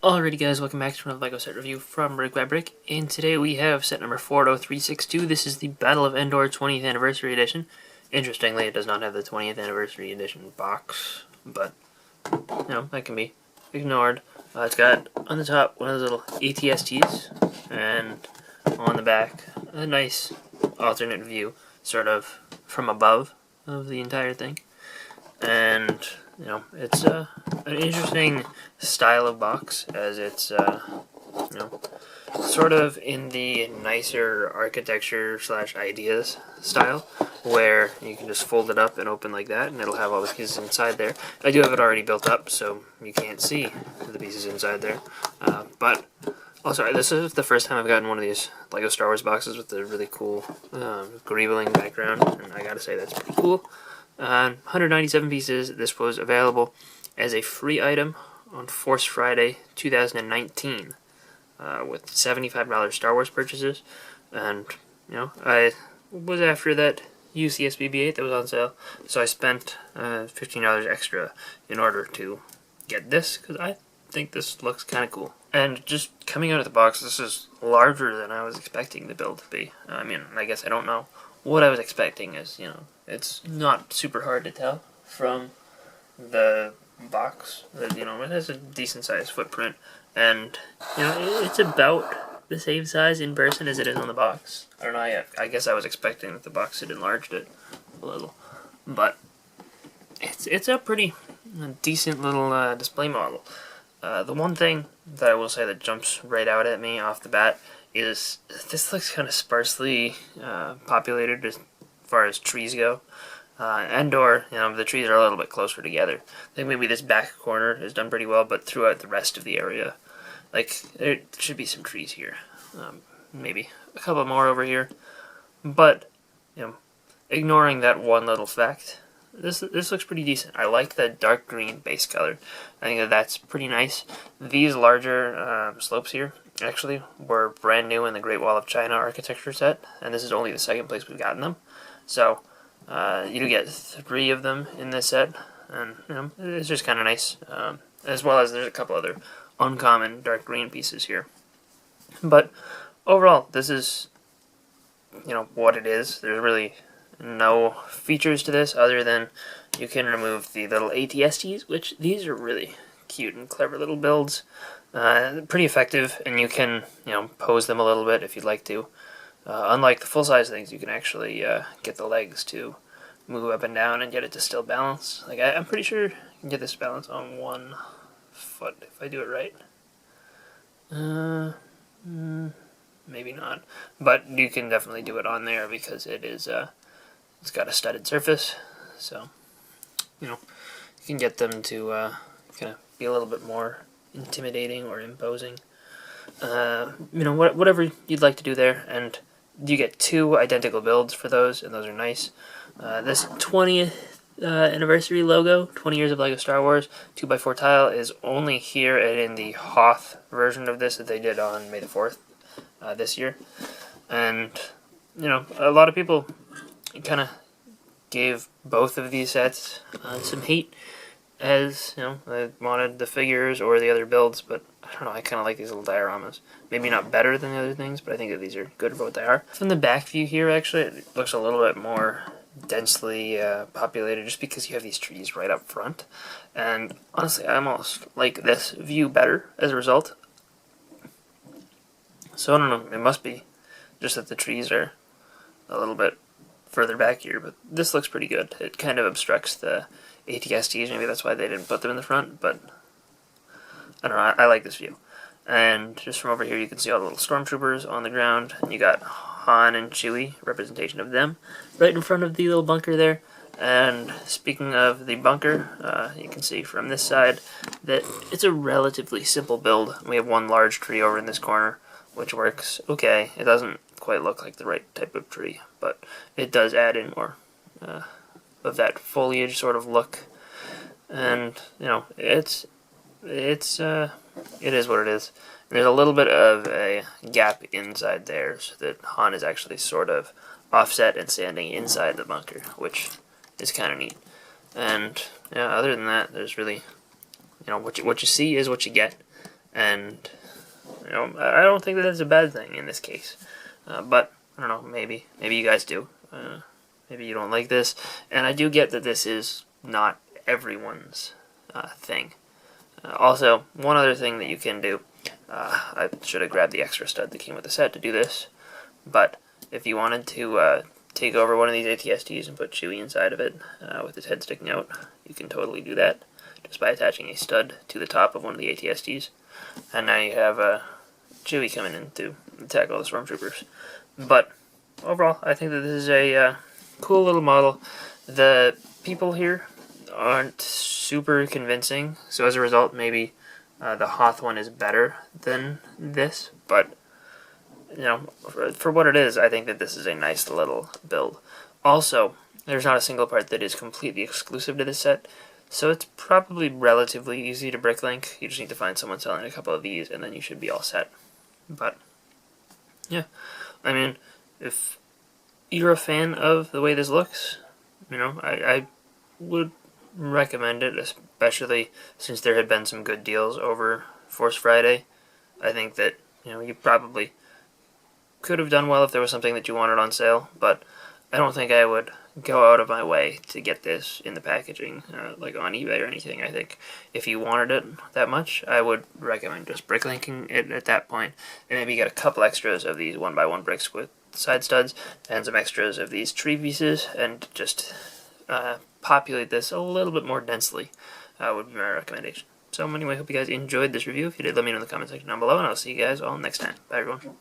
Alrighty guys, welcome back to another LEGO set review from BrickByBrick, and today we have set number 40362. This is the Battle of Endor 20th Anniversary Edition. Interestingly, it does not have the 20th Anniversary Edition box, but, you know, that can be ignored. It's got, on the top, one of those little ATSTs, and on the back, a nice alternate view, sort of from above of the entire thing. And, you know, it's an interesting style of box, as it's, you know, sort of in the nicer architecture slash ideas style, where you can just fold it up and open like that, and it'll have all the pieces inside there. I do have it already built up, so you can't see the pieces inside there. But, also, this is the first time I've gotten one of these LEGO Star Wars boxes with the really cool greebling background, and I gotta say that's pretty cool. 197 pieces. This was available as a free item on Force Friday 2019 with $75 Star Wars purchases, and you know, I was after that UCS BB-8 that was on sale, so I spent $15 extra in order to get this, because I think this looks kind of cool. And just coming out of the box, this is larger than I was expecting the build to be. I mean, I guess I don't know what I was expecting, is, you know, it's not super hard to tell from the box that, you know, it has a decent sized footprint, and, you know, it's about the same size in person as it is on the box. I don't know, I guess I was expecting that the box had enlarged it a little, but it's a pretty decent little display model. The one thing that I will say that jumps right out at me off the bat is this looks kind of sparsely populated as far as trees go. Endor, you know, the trees are a little bit closer together. I think maybe this back corner is done pretty well, but throughout the rest of the area, like, there should be some trees here. Maybe a couple more over here. But, you know, ignoring that one little fact, this looks pretty decent. I like the dark green base color. I think that that's pretty nice. These larger slopes here actually were brand new in the Great Wall of China architecture set, and this is only the second place we've gotten them. So you do get 3 of them in this set, and you know, it's just kind of nice. As well as there's a couple other uncommon dark green pieces here. But overall, this is, you know, what it is. There's really no features to this other than you can remove the little ATSTs, which these are really cute and clever little builds. Pretty effective, and you can, you know, pose them a little bit if you'd like to. Unlike the full-size things, you can actually get the legs to move up and down and get it to still balance. Like, I'm pretty sure you can get this balance on one foot if I do it right. Maybe not, but you can definitely do it on there because it is it's got a studded surface, so you know, you can get them to kind of be a little bit more intimidating or imposing. You know, whatever you'd like to do there, and you get 2 identical builds for those, and those are nice. This 20th anniversary logo, 20 years of LEGO Star Wars, 2x4 tile, is only here and in the Hoth version of this that they did on May the 4th this year. And, you know, a lot of people kind of gave both of these sets some hate, as, you know, they wanted the figures or the other builds, but I don't know, I kind of like these little dioramas. Maybe not better than the other things, but I think that these are good for what they are. From the back view here, actually, it looks a little bit more densely populated, just because you have these trees right up front. And honestly, I almost like this view better as a result. So I don't know, it must be just that the trees are a little bit further back here, but this looks pretty good. It kind of obstructs the ATSTs, maybe that's why they didn't put them in the front, but I don't know, I like this view. And just from over here you can see all the little stormtroopers on the ground, and you got Han and Chewie, representation of them, right in front of the little bunker there. And speaking of the bunker, you can see from this side that it's a relatively simple build. We have one large tree over in this corner, which works okay. It doesn't quite look like the right type of tree, but it does add in more of that foliage sort of look. And, you know, it is what it is. There's a little bit of a gap inside there, so that Han is actually sort of offset and standing inside the bunker, which is kind of neat. And yeah, other than that, there's really, you know, what you see is what you get. and I don't think that that's a bad thing in this case. But I don't know, maybe you guys do. Maybe you don't like this, and I do get that this is not everyone's thing. Also, one other thing that you can do, I should have grabbed the extra stud that came with the set to do this, but if you wanted to take over one of these ATSTs and put Chewie inside of it with his head sticking out, you can totally do that just by attaching a stud to the top of one of the ATSTs. And now you have Chewie coming in to attack all the Stormtroopers. But overall, I think that this is a cool little model. The people here aren't super convincing, so as a result, maybe the Hoth one is better than this. But for what it is, I think that this is a nice little build. Also, there's not a single part that is completely exclusive to this set, so it's probably relatively easy to bricklink. You just need to find someone selling a couple of these, and then you should be all set. But yeah, I mean, if you're a fan of the way this looks, I would recommend it, especially since there had been some good deals over Force Friday. I think that you probably could have done well if there was something that you wanted on sale, but I don't think I would go out of my way to get this in the packaging, like on eBay or anything. I think if you wanted it that much, I would recommend just bricklinking it at that point, and maybe get a couple extras of these 1x1 bricks with side studs, and some extras of these tree pieces, and just populate this a little bit more densely, would be my recommendation. So anyway, hope you guys enjoyed this review. If you did, let me know in the comment section down below, and I'll see you guys all next time. Bye, everyone.